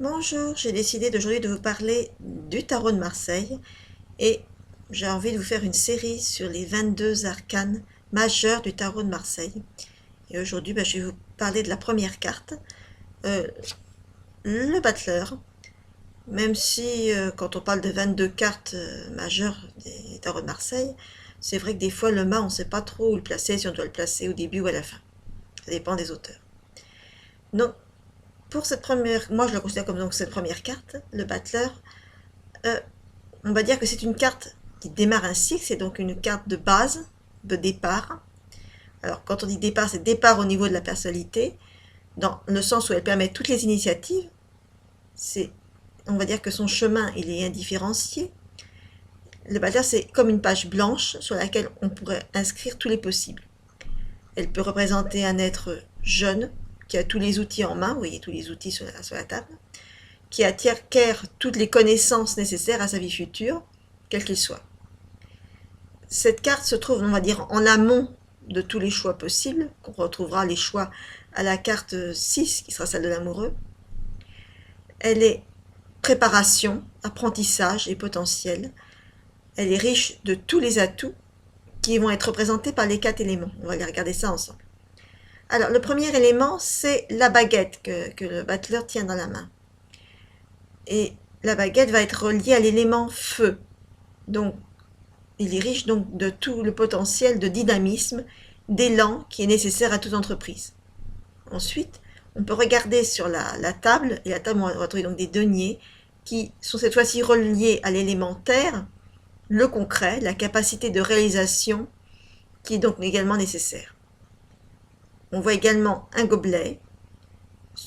Bonjour, j'ai décidé d'aujourd'hui de vous parler du tarot de Marseille et j'ai envie de vous faire une série sur les 22 arcanes majeurs du tarot de Marseille. Et aujourd'hui, je vais vous parler de la première carte, euh, le battleur. Même si quand on parle de 22 cartes majeures des tarots de Marseille, c'est vrai que des fois le mât, on ne sait pas trop où le placer, si on doit le placer au début ou à la fin. Ça dépend des auteurs. Donc, pour cette première, moi je la considère comme donc cette première carte, le battleur. euh, On va dire que c'est une carte qui démarre ainsi, c'est donc une carte de base, de départ. Alors quand on dit départ, c'est départ au niveau de la personnalité, dans le sens où elle permet toutes les initiatives. On va dire que son chemin, il est indifférencié. Le battleur, c'est comme une page blanche sur laquelle on pourrait inscrire tous les possibles. Elle peut représenter un être jeune, qui a tous les outils en main, vous voyez tous les outils sur la table, qui acquiert toutes les connaissances nécessaires à sa vie future, quel qu'il soit. Cette carte se trouve, on va dire, en amont de tous les choix possibles, qu'on retrouvera les choix à la carte 6, qui sera celle de l'amoureux. Elle est préparation, apprentissage et potentiel. Elle est riche de tous les atouts qui vont être représentés par les 4 éléments. On va aller regarder ça ensemble. Alors, le premier élément, c'est la baguette que le battleur tient dans la main. Et la baguette va être reliée à l'élément feu. Donc, il est riche donc de tout le potentiel de dynamisme, d'élan qui est nécessaire à toute entreprise. Ensuite, on peut regarder sur la table, et la table, on va retrouver donc des deniers qui sont cette fois-ci reliés à l'élément terre, le concret, la capacité de réalisation qui est donc également nécessaire. On voit également un gobelet,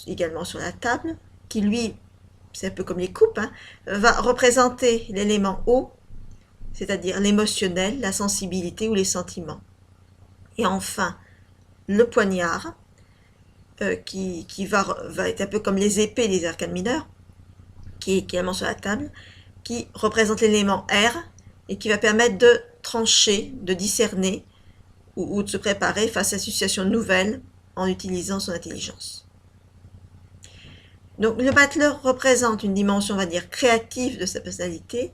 également sur la table, qui lui, c'est un peu comme les coupes, va représenter l'élément eau, c'est-à-dire l'émotionnel, la sensibilité ou les sentiments. Et enfin, le poignard, qui va être un peu comme les épées des arcanes mineurs, qui est également sur la table, qui représente l'élément air et qui va permettre de trancher, de discerner ou de se préparer face à une situation nouvelle en utilisant son intelligence. Donc le battleur représente une dimension, on va dire, créative de sa personnalité,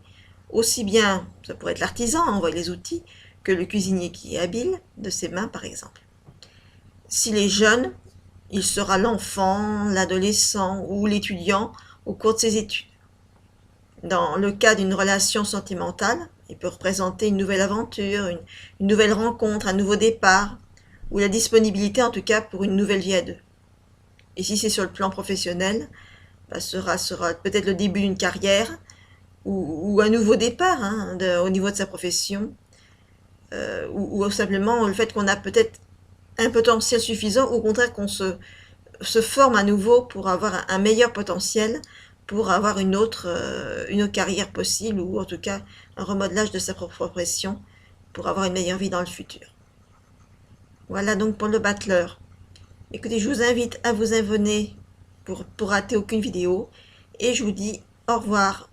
aussi bien, ça pourrait être l'artisan, on voit les outils, que le cuisinier qui est habile, de ses mains par exemple. S'il est jeune, il sera l'enfant, l'adolescent ou l'étudiant au cours de ses études. Dans le cas d'une relation sentimentale, il peut représenter une nouvelle aventure, une nouvelle rencontre, un nouveau départ, ou la disponibilité en tout cas pour une nouvelle vie à deux. Et si c'est sur le plan professionnel, sera peut-être le début d'une carrière, ou un nouveau départ au niveau de sa profession, ou simplement le fait qu'on a peut-être un potentiel suffisant, ou au contraire qu'on se forme à nouveau pour avoir un meilleur potentiel, pour avoir une autre carrière possible, ou en tout cas un remodelage de sa propre profession, pour avoir une meilleure vie dans le futur. Voilà donc pour le battleur. Écoutez, je vous invite à vous abonner pour rater aucune vidéo, et je vous dis au revoir.